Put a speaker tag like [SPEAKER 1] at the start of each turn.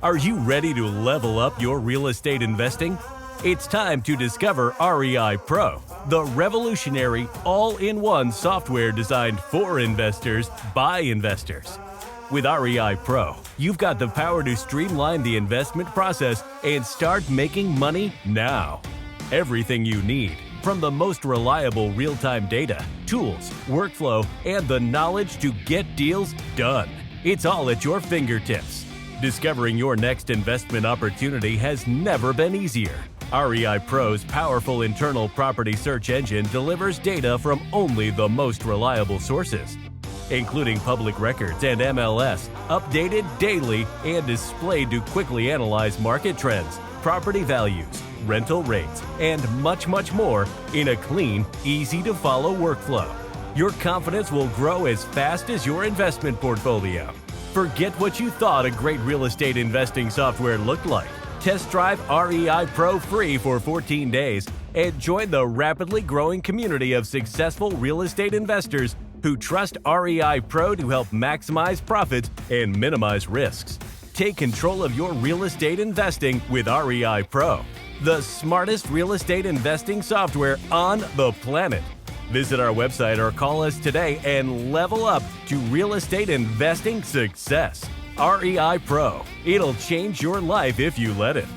[SPEAKER 1] Are you ready to level up your real estate investing? It's time to discover REIPro, the revolutionary all-in-one software designed for investors by investors. With REIPro, you've got the power to streamline the investment process and start making money now. Everything you need, from the most reliable real-time data, tools, workflow, and the knowledge to get deals done. It's all at your fingertips. Discovering your next investment opportunity has never been easier. REIPro's powerful internal property search engine delivers data from only the most reliable sources, including public records and MLS, updated daily and displayed to quickly analyze market trends, property values, rental rates, and much more in a clean, easy-to-follow workflow. Your confidence will grow as fast as your investment portfolio. Forget what you thought a great real estate investing software looked like. Test drive REIPro free for 14 days and join the rapidly growing community of successful real estate investors who trust REIPro to help maximize profits and minimize risks. Take control of your real estate investing with REIPro, the smartest real estate investing software on the planet. Visit our website or call us today and level up to real estate investing success. REIPro. It'll change your life if you let it.